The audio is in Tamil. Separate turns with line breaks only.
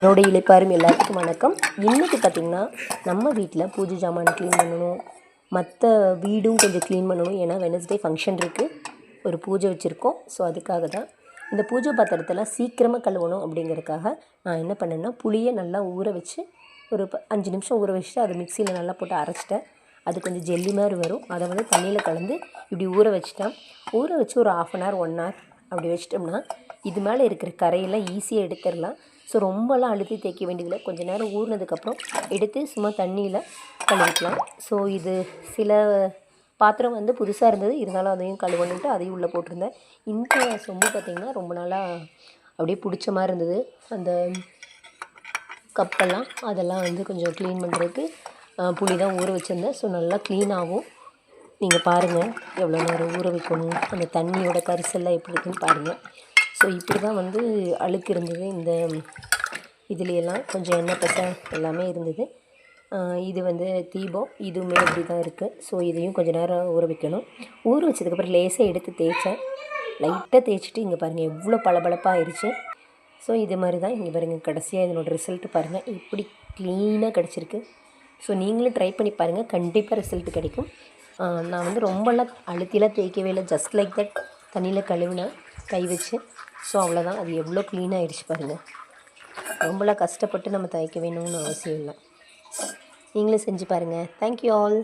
என்னோட இளைப்பாறும் எல்லாத்துக்கும் வணக்கம். இன்றைக்கி பார்த்திங்கன்னா நம்ம வீட்டில் பூஜை ஜாமான் க்ளீன் பண்ணணும், மற்ற வீடும் கொஞ்சம் க்ளீன் பண்ணணும். ஏன்னா வெனஸ்டே ஃபங்க்ஷன் இருக்குது, ஒரு பூஜை வச்சுருக்கோம். ஸோ அதுக்காக தான் இந்த பூஜை பாத்திரத்தெல்லாம் சீக்கிரமாக கழுவணும். அப்படிங்கிறதுக்காக நான் என்ன பண்ணேன்னா, புளியை நல்லா ஊற வச்சு ஒரு 5 நிமிஷம் ஊற வச்சுட்டு அதை மிக்சியில் நல்லா போட்டு அரைச்சிட்டேன். அது கொஞ்சம் ஜெல்லி மாதிரி வரும். அதை வந்து தண்ணியில் கலந்து இப்படி ஊற வச்சுட்டேன். ஊற வச்சு ஒரு 1/2 hour 1 hour அப்படி வச்சிட்டோம்னா இது மேலே இருக்கிற கரையெல்லாம் ஈஸியாக எடுத்துடலாம். ஸோ ரொம்பலாம் அழுத்தி தேய்க்க வேண்டியதில்லை. கொஞ்சம் நேரம் ஊறினதுக்கப்புறம் எடுத்து சும்மா தண்ணியில் கழுவிக்கலாம். ஸோ இது சில பாத்திரம் வந்து புதுசாக இருந்தது, இருந்தாலும் அதையும் கழுவணுன்ட்டு அதையும் உள்ளே போட்டிருந்தேன். இந்த சொம்பு பார்த்திங்கன்னா ரொம்ப நாளாக அப்படியே பிடிச்ச மாதிரி இருந்தது. அந்த கப்பெல்லாம் அதெல்லாம் வந்து கொஞ்சம் க்ளீன் பண்ணுறதுக்கு புளி தான் ஊற வச்சுருந்தேன். ஸோ நல்லா க்ளீன் ஆகும். நீங்கள் பாருங்கள் எவ்வளோ நேரம் ஊற வைக்கணும், அந்த தண்ணியோட கரிசல்லாம் எப்படி இருக்குன்னு பாருங்கள். ஸோ இப்படி தான் வந்து அழுக்கு இருந்தது. இந்த இதுலையெல்லாம் கொஞ்சம் எண்ணெய் பசை எல்லாமே இருந்தது. இது வந்து தீபம், இதுவுமே இப்படி தான் இருக்குது. ஸோ இதையும் கொஞ்சம் நேரம் ஊற வைக்கணும். ஊற வச்சதுக்கப்புறம் லேசாக எடுத்து தேய்ச்சேன். லைட்டாக தேய்ச்சிட்டு இங்கே பாருங்கள் எவ்வளோ பளபளப்பாக ஆயிடுச்சு. ஸோ இது மாதிரி தான் இங்கே பாருங்கள், கடைசியாக இதனோட ரிசல்ட்டு பாருங்கள் எப்படி க்ளீனாக கிடச்சிருக்கு. ஸோ நீங்களும் ட்ரை பண்ணி பாருங்கள், கண்டிப்பாக ரிசல்ட் கிடைக்கும். நான் வந்து ரொம்பலாம் அழுத்திலாம் தேய்க்கவே இல்லை, ஜஸ்ட் லைக் தட் தண்ணியில் கழுவினேன் கை வச்சு. ஸோ அவ்வளோதான், அது எவ்வளோ க்ளீனாக ஆகிடுச்சு பாருங்கள். ரொம்பலாம் கஷ்டப்பட்டு நம்ம தேய்க்க வேணும்னு அவசியம் இல்லை. நீங்களும் செஞ்சு பாருங்கள். Thank you all.